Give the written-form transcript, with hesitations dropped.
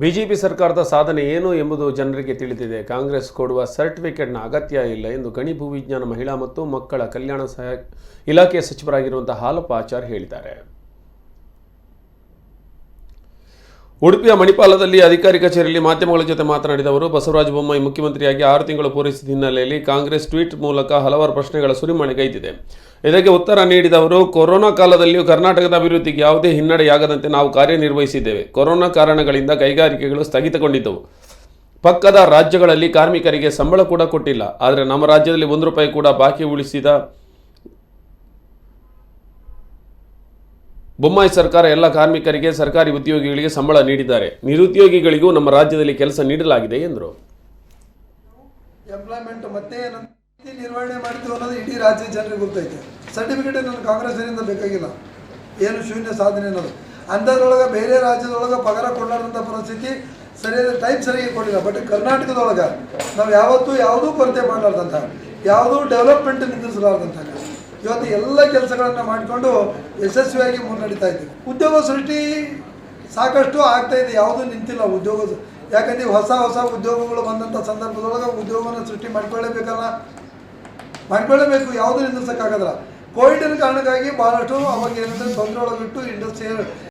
BJP ಸರ್ಕಾರದ ಸಾಧನೆ ಏನು ಎಂಬುದು ಜನರಿಗೆ ತಿಳಿದಿದೆ. ಕಾಂಗ್ರೆಸ್ ಕೊಡುವ ಸರ್ಟಿಫಿಕೇಟ್ನ ಅಗತ್ಯ ಇಲ್ಲ ಎಂದು ಗಣಿ ಭೂವಿಜ್ಞಾನ ಮಹಿಳಾ ಮತ್ತು ಮಕ್ಕಳ ಕಲ್ಯಾಣ ಇಲಾಖೆ ಸಚಿವರಾಗಿರುವಂತಹ ಹಾಲಪ್ಪ ಆಚಾರ್ ಹೇಳಿದ್ದಾರೆ. ಉಡುಪಿಯ ಮಣಿಪಾಲದಲ್ಲಿ ಅಧಿಕಾರಿ ಕಚೇರಿಯಲ್ಲಿ ಮಾಧ್ಯಮಗಳ ಜೊತೆ ಮಾತನಾಡಿದ ಅವರು, ಬಸವರಾಜ ಬೊಮ್ಮಾಯಿ ಮುಖ್ಯಮಂತ್ರಿಯಾಗಿ 6 ತಿಂಗಳು ಪೂರೈಸಿದ ಹಿನ್ನೆಲೆಯಲ್ಲಿ ಕಾಂಗ್ರೆಸ್ ಟ್ವೀಟ್ ಮೂಲಕ ಹಲವಾರು ಪ್ರಶ್ನೆಗಳ ಸುರಿಮಳೆಗೈದಿದೆ. ಇದಕ್ಕೆ ಉತ್ತರ ನೀಡಿದ ಅವರು, ಕೊರೋನಾ ಕಾಲದಲ್ಲಿಯೂ ಕರ್ನಾಟಕದ ಅಭಿವೃದ್ಧಿಗೆ ಯಾವುದೇ ಹಿನ್ನಡೆಯಾಗದಂತೆ ನಾವು ಕಾರ್ಯನಿರ್ವಹಿಸಿದ್ದೇವೆ. ಕೊರೋನಾ ಕಾರಣಗಳಿಂದ ಕೈಗಾರಿಕೆಗಳು ಸ್ಥಗಿತಗೊಂಡಿದ್ದವು. ಪಕ್ಕದ ರಾಜ್ಯಗಳಲ್ಲಿ ಕಾರ್ಮಿಕರಿಗೆ ಸಂಬಳ ಕೂಡ ಕೊಟ್ಟಿಲ್ಲ. ಆದರೆ ನಮ್ಮ ರಾಜ್ಯದಲ್ಲಿ 1 ರೂಪಾಯಿ ಕೂಡ ಬಾಕಿ ಉಳಿಸಿದ ಬೊಮ್ಮಾಯಿ ಸರ್ಕಾರ ಎಲ್ಲ ಕಾರ್ಮಿಕರಿಗೆ, ಸರ್ಕಾರಿ ಉದ್ಯೋಗಿಗಳಿಗೆ ಸಂಬಳ ನೀಡಿದ್ದಾರೆ. ನಿರುದ್ಯೋಗಿಗಳಿಗೂ ನಮ್ಮ ರಾಜ್ಯದಲ್ಲಿ ಕೆಲಸ ನೀಡಲಾಗಿದೆ ಎಂದರು. ಎಂಪ್ಲಾಯ್ಮೆಂಟ್ ಮತ್ತೆ ನಿರ್ವಹಣೆ ಮಾಡ್ತೀವಿ ಅನ್ನೋದು ಇಡೀ ರಾಜ್ಯದ ಜನರಿಗೆ ಗೊತ್ತೈತೆ. ಸರ್ಟಿಫಿಕೇಟ್ ನನ್ನ ಕಾಂಗ್ರೆಸ್ಸಿನಿಂದ ಬೇಕಾಗಿಲ್ಲ, ಏನು ಶೂನ್ಯ ಸಾಧನೆ ಅನ್ನೋದು. ಅಂಥದ್ರೊಳಗೆ ಬೇರೆ ರಾಜ್ಯದೊಳಗೆ ಪಗಾರ ಕೊಡಲಾರ್ದಂಥ ಪರಿಸ್ಥಿತಿ ಸರಿಯಾದ ಟೈಮ್ ಸರಿಯಾಗಿ ಕೊಟ್ಟಿಲ್ಲ. ಬಟ್ ಕರ್ನಾಟಕದೊಳಗೆ ನಾವು ಯಾವತ್ತೂ ಯಾವುದೂ ಕೊರತೆ ಮಾಡಲಾರ್ದಂಥ, ಯಾವುದೂ ಡೆವಲಪ್ಮೆಂಟ್ ನಿಂದಿಸಲಾರ್ದಂಥ ಇವತ್ತು ಎಲ್ಲ ಕೆಲಸಗಳನ್ನು ಮಾಡಿಕೊಂಡು ಯಶಸ್ವಿಯಾಗಿ ಮುನ್ನಡೀತಾ ಇದ್ದೀವಿ. ಉದ್ಯೋಗ ಸೃಷ್ಟಿ ಸಾಕಷ್ಟು ಆಗ್ತಾಯಿದೆ, ಯಾವುದೂ ನಿಂತಿಲ್ಲ ಉದ್ಯೋಗ. ಯಾಕಂದರೆ ಹೊಸ ಉದ್ಯೋಗಗಳು ಬಂದಂಥ ಸಂದರ್ಭದೊಳಗೆ ಉದ್ಯೋಗವನ್ನು ಸೃಷ್ಟಿ ಮಾಡ್ಕೊಳ್ಳೇಬೇಕು, ಯಾವುದೂ ನಿಂದಿಸೋಕ್ಕಾಗೋದಿಲ್ಲ. ಕೋವಿಡಿನ ಕಾರಣಕ್ಕಾಗಿ ಭಾಳಷ್ಟು ಅವಾಗ ಏನಂದರೆ ತೊಂದರೆ ಒಳಗಿಟ್ಟು ಇಂಡಸ್ಟ್ರಿಯಲ್